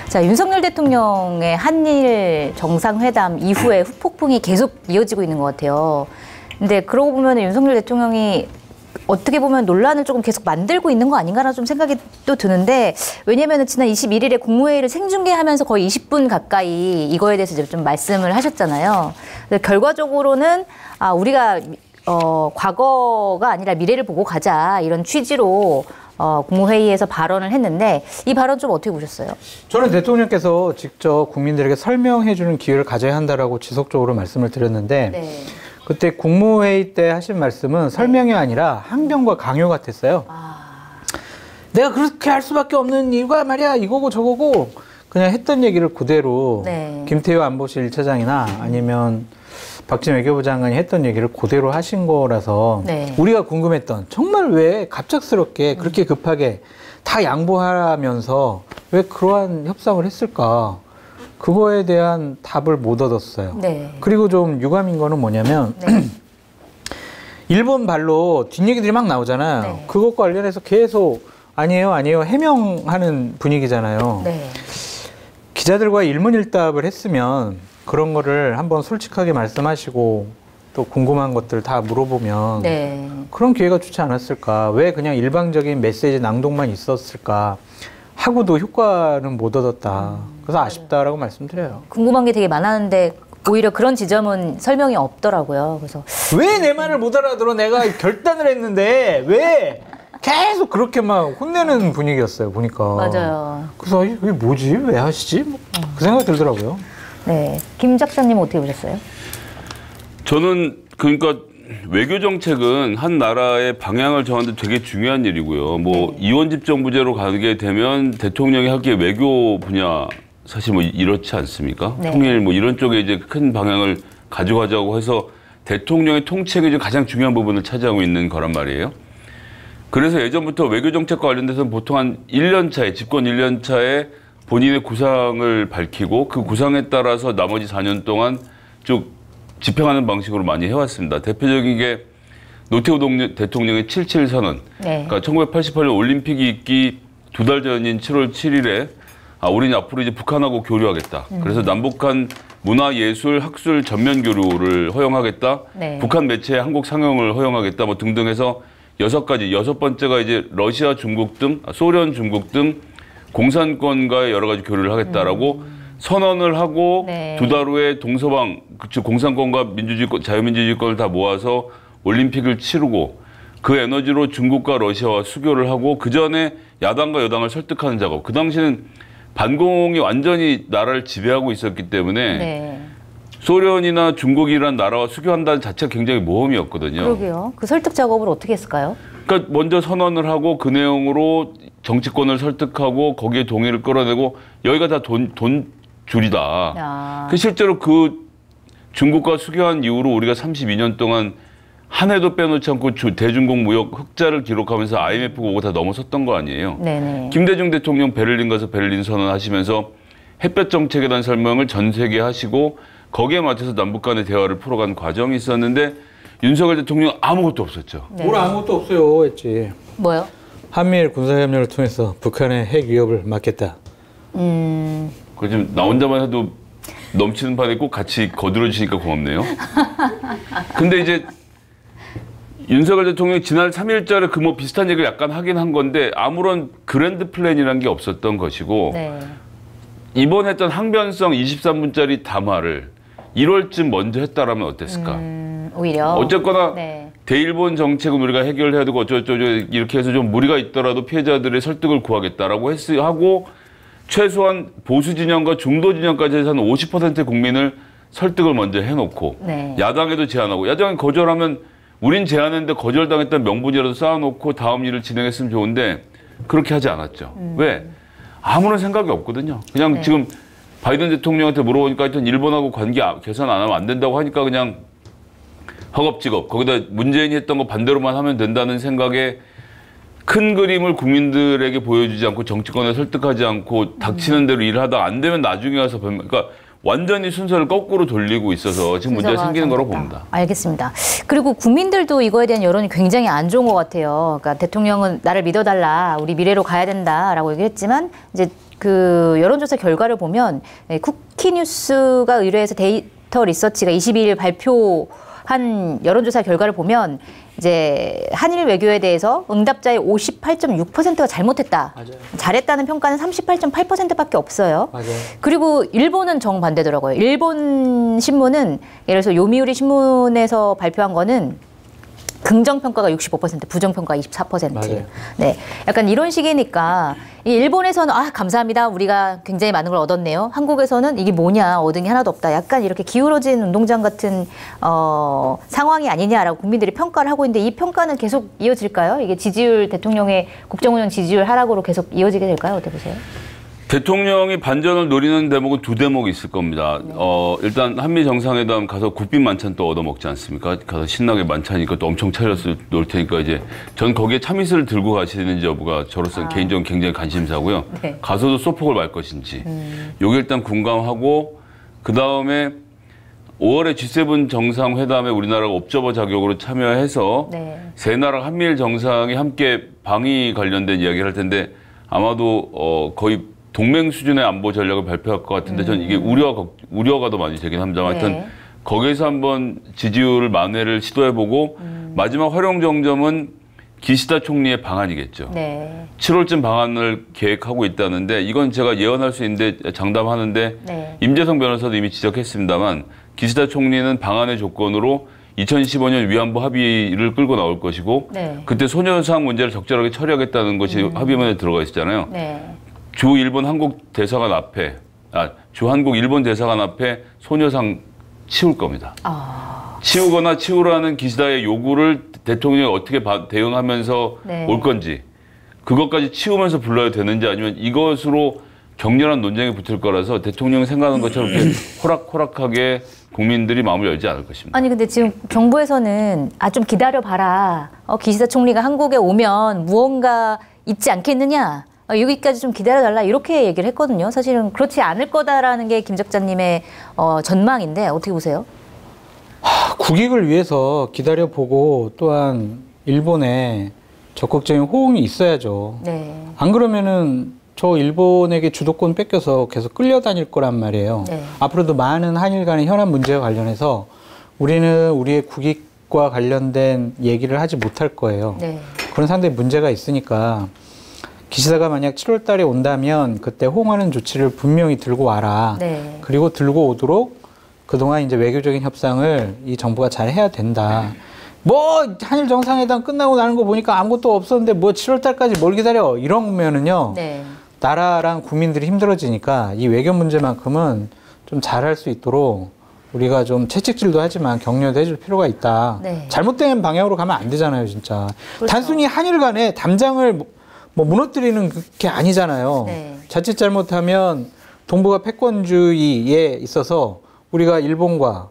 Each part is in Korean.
자, 윤석열 대통령의 한일 정상회담 이후에 후폭풍이 계속 이어지고 있는 것 같아요. 근데 그러고 보면 윤석열 대통령이 어떻게 보면 논란을 조금 계속 만들고 있는 거 아닌가라는 좀 생각이 또 드는데, 왜냐하면 지난 21일에 국무회의를 생중계하면서 거의 20분 가까이 이거에 대해서 이제 좀 말씀을 하셨잖아요. 결과적으로는 우리가 과거가 아니라 미래를 보고 가자, 이런 취지로 국무회의에서 발언을 했는데, 이 발언 좀 어떻게 보셨어요? 저는 대통령께서 직접 국민들에게 설명해주는 기회를 가져야 한다라고 지속적으로 말씀을 드렸는데, 네. 그때 국무회의 때 하신 말씀은 설명이 아니라 항변과 강요 같았어요. 내가 그렇게 할 수밖에 없는 이유가 말이야 이거고 저거고, 그냥 했던 얘기를 그대로 네. 김태효 안보실 1차장이나 아니면 박지원 외교부 장관이 했던 얘기를 그대로 하신 거라서 네. 우리가 궁금했던, 정말 왜 갑작스럽게 그렇게 급하게 다 양보하면서 왜 그러한 협상을 했을까? 그거에 대한 답을 못 얻었어요. 네. 그리고 좀 유감인 거는 뭐냐면 네. 일본 발로 뒷얘기들이 막 나오잖아요. 네. 그것과 관련해서 계속 아니에요 해명하는 분위기잖아요. 네. 기자들과 일문일답을 했으면 그런 거를 한번 솔직하게 말씀하시고 또 궁금한 것들 다 물어보면 네. 그런 기회가 좋지 않았을까. 왜 그냥 일방적인 메시지 낭독만 있었을까 하고도 효과는 못 얻었다. 그래서 아쉽다라고 말씀드려요. 궁금한 게 되게 많았는데 오히려 그런 지점은 설명이 없더라고요. 그래서 왜 내 말을 못 알아들어? 내가 결단을 했는데 왜 계속 그렇게 막 혼내는 분위기였어요, 보니까. 맞아요. 그래서 이게 뭐지? 왜 하시지? 그 생각이 들더라고요. 네, 김 작가님 어떻게 보셨어요? 저는 그러니까 외교 정책은 한 나라의 방향을 정하는 데 되게 중요한 일이고요. 뭐 이원집 정부제로 가게 되면 대통령이 하기에 외교 분야 사실 뭐 이렇지 않습니까? 네. 통일 뭐 이런 쪽에 이제 큰 방향을 가져가자고 해서 대통령의 통치력이 좀 가장 중요한 부분을 차지하고 있는 거란 말이에요. 그래서 예전부터 외교 정책과 관련돼서는 보통 한 1년 차에, 집권 1년 차에 본인의 구상을 밝히고 그 구상에 따라서 나머지 4년 동안 쭉 집행하는 방식으로 많이 해왔습니다. 대표적인 게 노태우 대통령의 77 선언. 네. 그러니까 1988년 올림픽이 있기 2달 전인 7월 7일에 우리는 앞으로 이제 북한하고 교류하겠다. 그래서 남북한 문화, 예술, 학술 전면 교류를 허용하겠다. 네. 북한 매체의 한국 상영을 허용하겠다. 뭐 등등 해서 6가지, 6번째가 이제 러시아, 중국 등, 소련, 중국 등 공산권과의 여러 가지 교류를 하겠다라고 선언을 하고 네. 2달 후에 동서방, 즉 공산권과 민주주의권, 자유민주주의권을 다 모아서 올림픽을 치르고 그 에너지로 중국과 러시아와 수교를 하고 그 전에 야당과 여당을 설득하는 작업. 그 당시는 반공이 완전히 나라를 지배하고 있었기 때문에 네. 소련이나 중국이라는 나라와 수교한다는 자체가 굉장히 모험이었거든요. 그러게요. 그 설득 작업을 어떻게 했을까요? 그러니까 먼저 선언을 하고 그 내용으로 정치권을 설득하고 거기에 동의를 끌어내고 여기가 다 돈줄이다. 실제로 그 중국과 수교한 이후로 우리가 32년 동안 한 해도 빼놓지 않고 대중국 무역 흑자를 기록하면서 IMF 오고 다 넘어섰던 거 아니에요. 네네. 김대중 대통령 베를린 가서 베를린 선언하시면서 햇볕 정책에 대한 설명을 전 세계에 하시고 거기에 맞춰서 남북 간의 대화를 풀어간 과정이 있었는데 윤석열 대통령 아무것도 없었죠. 네. 뭘 아무것도 없어요 했지. 뭐요? 한미일 군사협력을 통해서 북한의 핵 위협을 막겠다. 그 지금 나 혼자만 해도 넘치는 판에 꼭 같이 거들어 주시니까 고맙네요. 근데 이제 윤석열 대통령이 지난 3일절에 그 뭐 비슷한 얘기를 약간 하긴 한 건데 아무런 그랜드 플랜이라는 게 없었던 것이고 네. 이번 했던 항변성 23분짜리 담화를 1월쯤 먼저 했다라면 어땠을까? 오히려 어쨌거나 네. 대일본 정책은 우리가 해결해야 되고 어쩌고저쩌고 이렇게 해서 좀 무리가 있더라도 피해자들의 설득을 구하겠다라고 하고 최소한 보수 진영과 중도 진영까지 해서 한 50%의 국민을 설득을 먼저 해놓고 네. 야당에도 제안하고 야당이 거절하면 우린 제안했는데 거절당했다는 명분이라도 쌓아놓고 다음 일을 진행했으면 좋은데 그렇게 하지 않았죠. 왜? 아무런 생각이 없거든요. 그냥 네. 지금 바이든 대통령한테 물어보니까 하여튼 일본하고 관계 개선 안 하면 안 된다고 하니까 그냥 허겁지겁 거기다 문재인이 했던 거 반대로만 하면 된다는 생각에 큰 그림을 국민들에게 보여주지 않고 정치권에 설득하지 않고 닥치는 대로 일하다가 안 되면 나중에 와서 그러니까 완전히 순서를 거꾸로 돌리고 있어서 지금 문제가 생기는 거라고 봅니다. 알겠습니다. 그리고 국민들도 이거에 대한 여론이 굉장히 안 좋은 것 같아요. 그러니까 대통령은 나를 믿어달라, 우리 미래로 가야 된다라고 얘기했지만 이제 그 여론조사 결과를 보면 쿠키뉴스가 의뢰해서 데이터 리서치가 22일 발표한 여론조사 결과를 보면 이제 한일 외교에 대해서 응답자의 58.6%가 잘못했다. 맞아요. 잘했다는 평가는 38.8%밖에 없어요. 맞아요. 그리고 일본은 정반대더라고요. 일본 신문은 예를 들어서 요미우리 신문에서 발표한 거는 긍정평가가 65%, 부정평가가 24%. 맞아요. 네. 약간 이런 식이니까, 이 일본에서는, 아, 감사합니다. 우리가 굉장히 많은 걸 얻었네요. 한국에서는 이게 뭐냐, 얻은 게 하나도 없다. 약간 이렇게 기울어진 운동장 같은, 상황이 아니냐라고 국민들이 평가를 하고 있는데, 이 평가는 계속 이어질까요? 이게 지지율, 대통령의 국정운영 지지율 하락으로 계속 이어지게 될까요? 어떻게 보세요? 대통령이 반전을 노리는 대목은 두 대목이 있을 겁니다. 일단 한미 정상회담 가서 국빈 만찬 또 얻어먹지 않습니까? 가서 신나게 만찬이니까 또 엄청 차려서 놓을 테니까 이제 전 거기에 참이슬을 들고 가시는지 여부가 저로서는 개인적으로 굉장히 관심사고요. 네. 가서도 소폭을 말 것인지. 요게 일단 군감하고 그다음에 5월에 G7 정상회담에 우리나라가 옵저버 자격으로 참여해서 네. 세 나라 한미일 정상이 함께 방위 관련된 이야기를 할 텐데 아마도 거의 동맹 수준의 안보 전략을 발표할 것 같은데 전 이게 우려가 더 많이 되긴 합니다만 하여튼 네. 거기에서 한번 지지율 만회를 시도해보고 마지막 활용 정점은 기시다 총리의 방안이겠죠. 네. 7월쯤 방안을 계획하고 있다는데 이건 제가 예언할 수 있는데 장담하는데 네. 임재성 변호사도 이미 지적했습니다만 기시다 총리는 방안의 조건으로 2015년 위안부 합의를 끌고 나올 것이고 네. 그때 소녀상 문제를 적절하게 처리하겠다는 것이 합의문에 들어가 있었잖아요. 네. 주 일본 한국 대사관 앞에 주 한국 일본 대사관 앞에 소녀상 치울 겁니다. 치우거나 치우라는 기시다의 요구를 대통령이 어떻게 대응하면서 네. 올 건지 그것까지 치우면서 불러야 되는지 아니면 이것으로 격렬한 논쟁이 붙을 거라서 대통령이 생각하는 것처럼 이렇게 호락호락하게 국민들이 마음을 열지 않을 것입니다. 아니 근데 지금 정부에서는 좀 기다려봐라. 기시다 총리가 한국에 오면 무언가 있지 않겠느냐. 여기까지 좀 기다려달라 이렇게 얘기를 했거든요. 사실은 그렇지 않을 거다라는 게 김 작자님의 전망인데 어떻게 보세요? 국익을 위해서 기다려보고 또한 일본에 적극적인 호응이 있어야죠. 네. 안 그러면은 저 일본에게 주도권 뺏겨서 계속 끌려다닐 거란 말이에요. 네. 앞으로도 많은 한일 간의 현안 문제와 관련해서 우리는 우리의 국익과 관련된 얘기를 하지 못할 거예요. 네. 그런 상당히 문제가 있으니까 기시다가 만약 7월 달에 온다면 그때 호응하는 조치를 분명히 들고 와라. 네. 그리고 들고 오도록 그동안 이제 외교적인 협상을 이 정부가 잘 해야 된다. 뭐 한일 정상회담 끝나고 나는 거 보니까 아무것도 없었는데 뭐 7월 달까지 뭘 기다려 이러면은요. 네. 나라랑 국민들이 힘들어지니까 이 외교 문제만큼은 좀 잘할 수 있도록 우리가 좀 채찍질도 하지만 격려도 해줄 필요가 있다. 네. 잘못된 방향으로 가면 안 되잖아요, 진짜. 그렇죠. 단순히 한일 간에 담장을 뭐 무너뜨리는 게 아니잖아요. 네. 자칫 잘못하면 동북아 패권주의에 있어서 우리가 일본과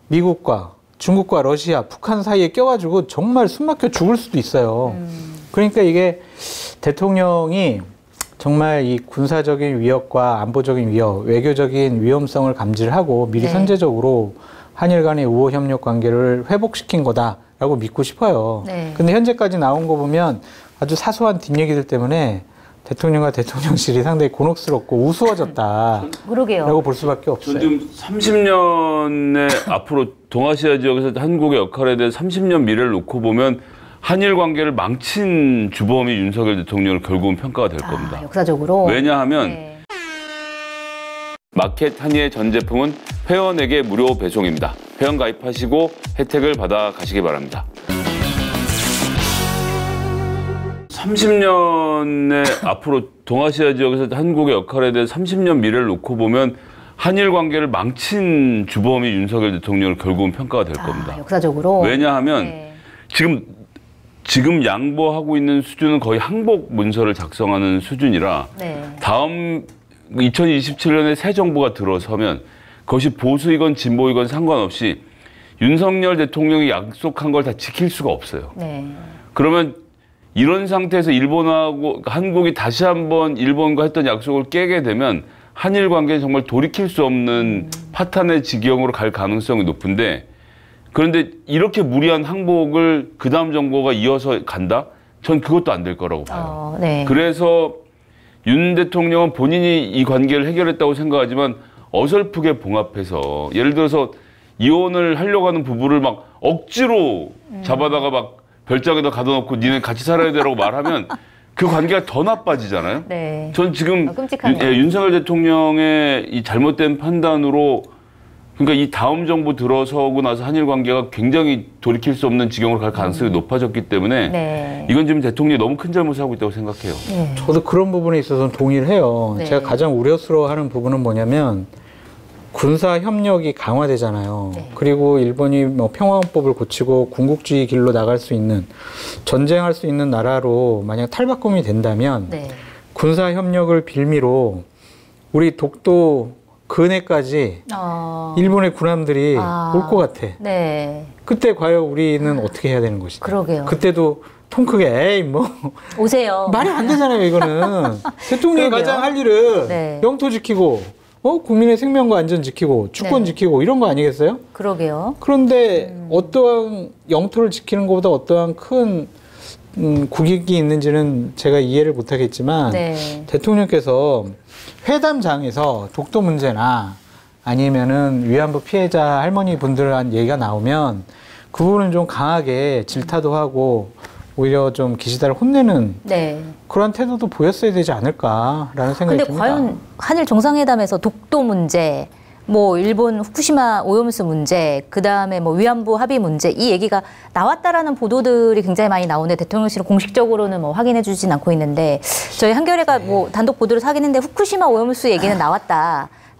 미국과 중국과 러시아, 북한 사이에 껴가지고 정말 숨막혀 죽을 수도 있어요. 그러니까 이게 대통령이 정말 이 군사적인 위협과 안보적인 위협, 외교적인 위험성을 감지를 하고 미리 네. 선제적으로 한일 간의 우호 협력 관계를 회복시킨 거다라고 믿고 싶어요. 네. 근데 현재까지 나온 거 보면 아주 사소한 뒷얘기들 때문에 대통령과 대통령실이 상당히 곤혹스럽고 우스워졌다. 그러게요. 라고 볼 수밖에 전 없어요. 지금 30년의 앞으로 동아시아 지역에서 한국의 역할에 대해 30년 미래를 놓고 보면 한일 관계를 망친 주범이 윤석열 대통령을 결국은 평가가 될 겁니다. 역사적으로. 왜냐하면 네. 마켓 한의의 전 제품은 회원에게 무료 배송입니다. 회원 가입하시고 혜택을 받아 가시기 바랍니다. 30년의 앞으로 동아시아 지역에서 한국의 역할에 대해 30년 미래를 놓고 보면 한일 관계를 망친 주범이 윤석열 대통령을 결국은 평가가 될 겁니다. 역사적으로. 왜냐하면 네. 지금 양보하고 있는 수준은 거의 항복 문서를 작성하는 수준이라 네. 다음 2027년에 새 정부가 들어서면 그것이 보수이건 진보이건 상관없이 윤석열 대통령이 약속한 걸 다 지킬 수가 없어요. 네. 그러면 이런 상태에서 일본하고 한국이 다시 한번 일본과 했던 약속을 깨게 되면 한일 관계는 정말 돌이킬 수 없는 파탄의 지경으로 갈 가능성이 높은데 그런데 이렇게 무리한 항복을 그 다음 정부가 이어서 간다? 전 그것도 안 될 거라고 봐요. 네. 그래서 윤 대통령은 본인이 이 관계를 해결했다고 생각하지만 어설프게 봉합해서 예를 들어서 이혼을 하려고 하는 부부를 막 억지로 잡아다가 막 별장에다 가둬놓고 니네 같이 살아야 되라고 말하면 그 관계가 더 나빠지잖아요. 네. 전 지금 끔찍하네요. 윤석열 대통령의 이 잘못된 판단으로 그러니까 이 다음 정부 들어서고 나서 한일 관계가 굉장히 돌이킬 수 없는 지경으로 갈 가능성이 높아졌기 때문에 네. 이건 지금 대통령이 너무 큰 잘못을 하고 있다고 생각해요. 네. 저도 그런 부분에 있어서는 동의를 해요. 네. 제가 가장 우려스러워하는 부분은 뭐냐면 군사 협력이 강화되잖아요. 네. 그리고 일본이 뭐 평화헌법을 고치고 군국주의 길로 나갈 수 있는 전쟁할 수 있는 나라로 만약 탈바꿈이 된다면 네. 군사 협력을 빌미로 우리 독도 근해까지 일본의 군함들이 올 것 같아. 네. 그때 과연 우리는 어떻게 해야 되는 것이냐. 그러게요. 그때도 통 크게 에이 뭐 오세요. 말이 안 되잖아요 이거는. 대통령이 그러게요. 가장 할 일은 네. 영토 지키고 국민의 생명과 안전 지키고 주권 네. 지키고 이런 거 아니겠어요? 그러게요. 그런데 어떠한 영토를 지키는 것보다 어떠한 큰 국익이 있는지는 제가 이해를 못하겠지만 네. 대통령께서 회담장에서 독도 문제나 아니면은 위안부 피해자 할머니 분들한 얘기가 나오면 그 부분은 좀 강하게 질타도 하고 오히려 좀 기시다를 혼내는 네. 그런 태도도 보였어야 되지 않을까라는 생각이 근데 듭니다. 과연 한일 정상회담에서 독도 문제, 뭐 일본 후쿠시마 오염수 문제, 그 다음에 뭐 위안부 합의 문제 이 얘기가 나왔다라는 보도들이 굉장히 많이 나오는데 대통령실은 공식적으로는 뭐 확인해주진 않고 있는데 저희 한겨레가 뭐 단독 보도를 하긴 했는데 후쿠시마 오염수 얘기는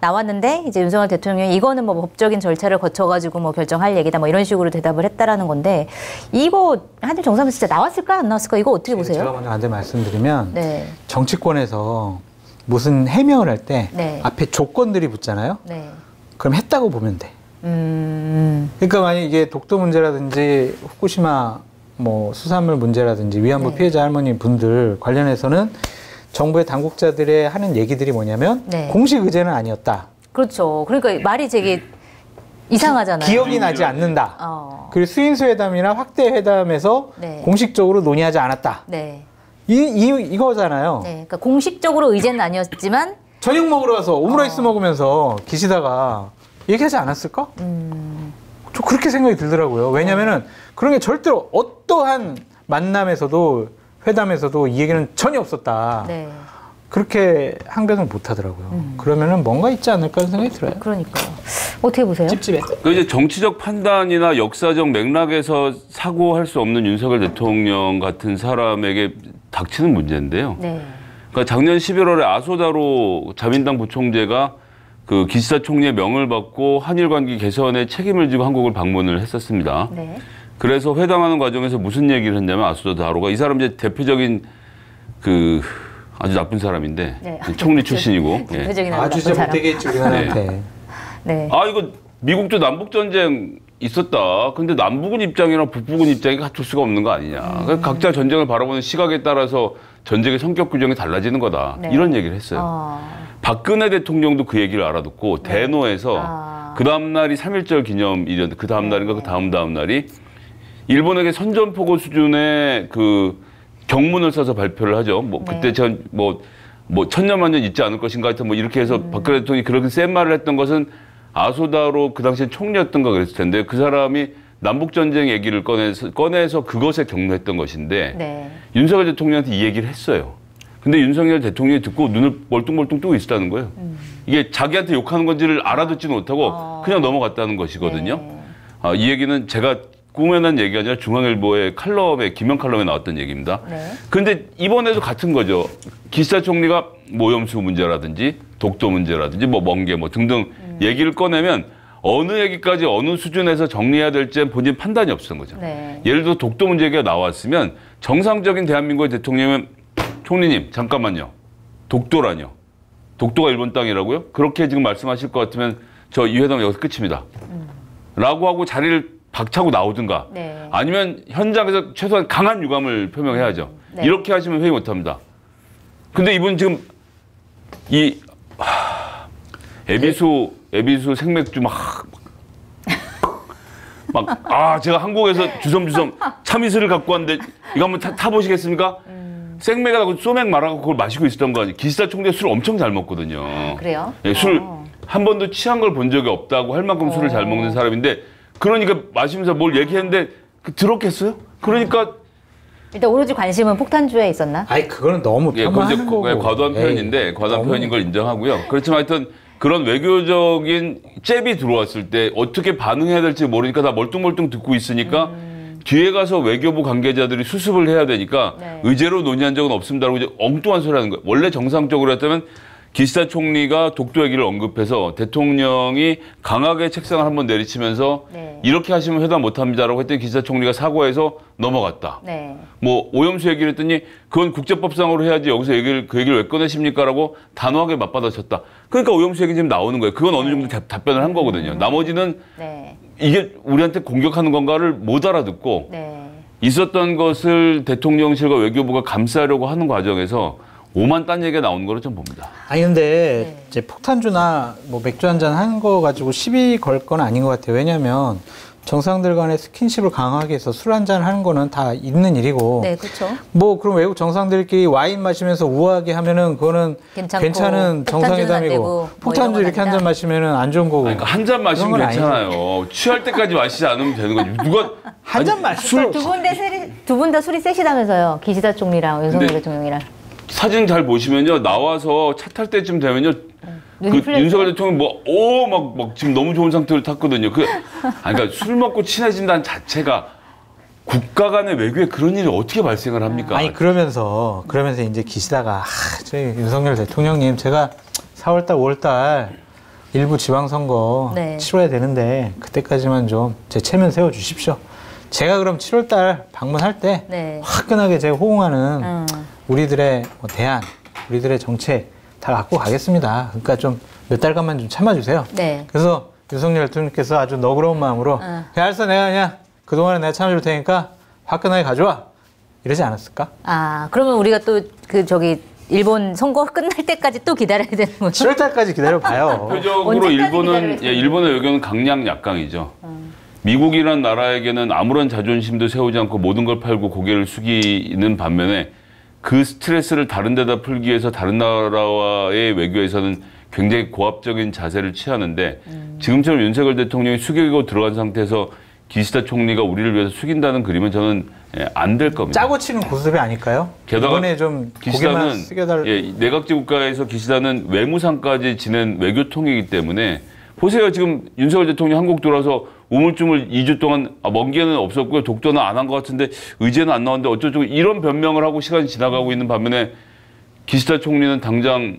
나왔는데 이제 윤석열 대통령이 이거는 뭐 법적인 절차를 거쳐가지고 뭐 결정할 얘기다 뭐 이런 식으로 대답을 했다라는 건데 이거 한일 정상회담 진짜 나왔을까 안 나왔을까 이거 어떻게 보세요? 제가 먼저 안돼 말씀드리면 네. 정치권에서 무슨 해명을 할 때 네. 앞에 조건들이 붙잖아요. 네. 그럼 했다고 보면 돼. 그러니까 만약 이게 독도 문제라든지 후쿠시마 뭐 수산물 문제라든지 위안부 네. 피해자 할머니 분들 관련해서는 정부의 당국자들의 하는 얘기들이 뭐냐면 네. 공식 의제는 아니었다. 그렇죠. 그러니까 말이 되게 이상하잖아요. 기억이 나지 않는다. 그리고 수인수 회담이나 확대 회담에서 네. 공식적으로 논의하지 않았다. 네. 이거잖아요. 네. 그러니까 공식적으로 의제는 아니었지만 저녁 먹으러 가서 오므라이스 먹으면서 기시다가 얘기하지 않았을까? 저 그렇게 생각이 들더라고요. 왜냐면은 그런 게 절대로 어떠한 만남에서도 회담에서도 이 얘기는 전혀 없었다. 네. 그렇게 항변을 못 하더라고요. 그러면은 뭔가 있지 않을까 하는 생각이 들어요. 그러니까요. 어떻게 보세요? 찝찝해. 그 이제 정치적 판단이나 역사적 맥락에서 사고할 수 없는 윤석열 대통령 같은 사람에게 닥치는 문제인데요. 네. 그러니까 작년 11월에 아소다로 자민당 부총재가 그 기시다 총리의 명을 받고 한일 관계 개선에 책임을 지고 한국을 방문을 했었습니다. 네. 그래서 회담하는 과정에서 무슨 얘기를 했냐면 아소다 다로가 이 사람 이제 대표적인 그 아주 나쁜 사람인데 네. 총리 출신이고 예. 대표적인 아주 진짜 못되게 했지 우리나라한테. 네. 아 이거 미국도 남북 전쟁 있었다. 근데 남북은 입장이랑 북북은 입장이 같을 수가 없는 거 아니냐. 그러니까 각자 전쟁을 바라보는 시각에 따라서 전쟁의 성격 규정이 달라지는 거다. 네. 이런 얘기를 했어요. 박근혜 대통령도 그 얘기를 알아듣고 대노에서 그 다음 날이 3.1절 기념일이었는데 그 다음 날인가 그 다음 날이 일본에게 선전포고 수준의 그 경문을 써서 발표를 하죠. 뭐 그때 전 뭐 천년만년 잊지 않을 것인가 하여튼 뭐 이렇게 해서 박근혜 대통령이 그렇게 센 말을 했던 것은 아소다로 그 당시에 총리였던가 그랬을 텐데 그 사람이 남북전쟁 얘기를 꺼내서 그것에 격려했던 것인데 네. 윤석열 대통령한테 이 얘기를 했어요. 근데 윤석열 대통령이 듣고 눈을 멀뚱멀뚱 뜨고 있었다는 거예요. 이게 자기한테 욕하는 건지를 알아듣지는 못하고 그냥 넘어갔다는 것이거든요. 네. 이 얘기는 제가 꾸며낸 얘기가 아니라 중앙일보의 칼럼에 김영 칼럼에 나왔던 얘기입니다. 네. 그런데 이번에도 같은 거죠. 기시다 총리가 오염수 문제라든지 독도 문제라든지 뭐 멍게 뭐 등등 얘기를 꺼내면 어느 얘기까지 어느 수준에서 정리해야 될지 본인 판단이 없었던 거죠. 네. 예를 들어 독도 문제 얘기가 나왔으면 정상적인 대한민국의 대통령은 총리님 잠깐만요. 독도라뇨. 독도가 일본 땅이라고요? 그렇게 지금 말씀하실 것 같으면 저 이 회담은 여기서 끝입니다. 라고 하고 자리를 박차고 나오든가 네. 아니면 현장에서 최소한 강한 유감을 표명해야죠. 네. 이렇게 하시면 회의 못합니다. 근데 이분 지금 에비수 생맥주 제가 한국에서 주섬주섬 참이슬을 갖고 왔는데 이거 한번 타보시겠습니까? 생맥하고 소맥 말아갖고 그걸 마시고 있었던 거 아니에요. 기시다 총리가 술 엄청 잘 먹거든요. 그래요? 예, 술 한 번도 취한 걸 본 적이 없다고 할 만큼 술을 잘 먹는 사람인데 그러니까 마시면서 뭘 얘기했는데 들었겠어요? 그러니까 일단 오로지 관심은 폭탄주에 있었나? 아니 그거는 너무 폄하하는 거고. 과도한 표현인데 과도한 표현인 걸 인정하고요. 그렇지만 하여튼 그런 외교적인 잽이 들어왔을 때 어떻게 반응해야 될지 모르니까 다 멀뚱멀뚱 듣고 있으니까 뒤에 가서 외교부 관계자들이 수습을 해야 되니까 네. 의제로 논의한 적은 없습니다라고 이제 엉뚱한 소리 하는 거예요. 원래 정상적으로 했다면 기시다 총리가 독도 얘기를 언급해서 대통령이 강하게 책상을 한번 내리치면서 네. 이렇게 하시면 회담 못합니다라고 했더니 기시다 총리가 사과해서 넘어갔다. 네. 뭐 오염수 얘기를 했더니 그건 국제법상으로 해야지 여기서 그 얘기를 왜 꺼내십니까라고 단호하게 맞받아쳤다. 그러니까 오염수 얘기 지금 나오는 거예요. 그건 어느 정도 답변을 한 거거든요. 나머지는 네. 이게 우리한테 공격하는 건가를 못 알아듣고 네. 있었던 것을 대통령실과 외교부가 감싸려고 하는 과정에서 오만 딴 얘기가 나오는 거로 좀 봅니다. 아니 근데 이제 폭탄주나 뭐 맥주 한잔 한 거 가지고 시비 걸 건 아닌 것 같아요. 왜냐하면 정상들 간의 스킨십을 강하게 해서 술 한잔 하는 거는 다 있는 일이고. 네, 그렇죠. 뭐 그럼 외국 정상들끼리 와인 마시면서 우아하게 하면은 그거는 괜찮고, 괜찮은 정상회담이고 폭탄주 이렇게 한 잔 마시면은 안 좋은 거고. 그러니까 한 잔 마시면 괜찮아요. 취할 때까지 마시지 않으면 되는 거지. 누가 한 잔 마시고 두 분 다 술이 세시다면서요. 기시다 총리랑 윤석열 대통령이랑. 사진 잘 보시면요. 나와서 차 탈 때쯤 되면요. 윤석열 대통령 막 지금 너무 좋은 상태로 탔거든요. 그러니까 술 먹고 친해진다는 자체가 국가 간의 외교에 그런 일이 어떻게 발생을 합니까? 아니 그러면서 이제 기시다가 저희 윤석열 대통령님 제가 4월달 5월달 일부 지방선거 네. 치러야 되는데 그때까지만 좀 제 체면 세워 주십시오. 제가 그럼 7월달 방문할 때 네. 화끈하게 제가 호응하는 우리들의 대안, 우리들의 정책 다 갖고 가겠습니다. 그러니까 좀 몇 달간만 좀 참아주세요. 네. 그래서 윤석열 대통령께서 아주 너그러운 마음으로 알았어 내가 그냥 그동안에 내가 참아줄 테니까 화끈하게 가져와 이러지 않았을까? 아, 그러면 우리가 또 일본 선거 끝날 때까지 또 기다려야 되는 거죠? 7월달까지 기다려봐요. 대표적으로 일본의 외교는 강약약강이죠. 미국이란 나라에게는 아무런 자존심도 세우지 않고 모든 걸 팔고 고개를 숙이는 반면에 그 스트레스를 다른 데다 풀기 위해서 다른 나라와의 외교에서는 굉장히 고압적인 자세를 취하는데 지금처럼 윤석열 대통령이 숙이고 들어간 상태에서 기시다 총리가 우리를 위해서 숙인다는 그림은 저는 안 될 겁니다. 짜고 치는 고수배 아닐까요? 게다가 이번에 좀 고개만 숙여달. 내각제 국가에서 기시다는 외무상까지 지낸 외교통이기 때문에 보세요. 지금 윤석열 대통령 한국 들어와서 우물쭈물 2주 동안 먼 기회는 없었고요. 독도는 안 한 것 같은데 의제는 안 나왔는데 어쩌고 이런 변명을 하고 시간이 지나가고 있는 반면에 기시다 총리는 당장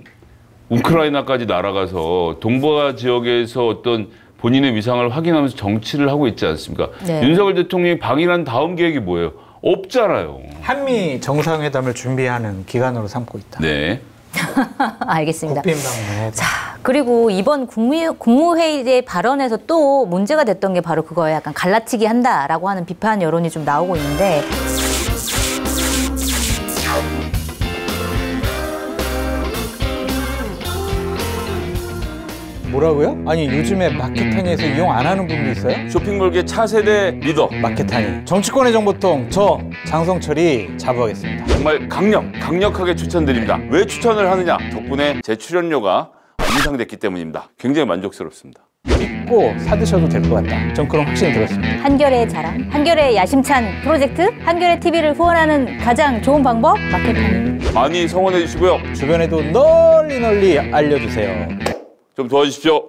우크라이나까지 날아가서 동북아 지역에서 어떤 본인의 위상을 확인하면서 정치를 하고 있지 않습니까? 네. 윤석열 대통령이 방일한 다음 계획이 뭐예요? 없잖아요. 한미 정상회담을 준비하는 기간으로 삼고 있다. 네. 알겠습니다. 국빈 방문에. 자, 그리고 이번 국무회의의 발언에서 또 문제가 됐던 게 바로 그거예요. 약간 갈라치기 한다라고 하는 비판 여론이 좀 나오고 있는데 뭐라고요? 아니 요즘에 마켓타니에서 이용 안 하는 분도 있어요? 쇼핑몰계 차세대 리더 마켓타니 정치권의 정보통 저 장성철이 자부하겠습니다. 정말 강력하게 추천드립니다. 왜 추천을 하느냐? 덕분에 제 출연료가 인상됐기 때문입니다. 굉장히 만족스럽습니다. 믿고 사드셔도 될 것 같다. 전 그런 확신이 들었습니다. 한결의 자랑, 한결의 야심찬 프로젝트, 한결의 TV를 후원하는 가장 좋은 방법 마켓타니. 많이 성원해 주시고요. 주변에도 널리 알려주세요. 좀 도와주십시오.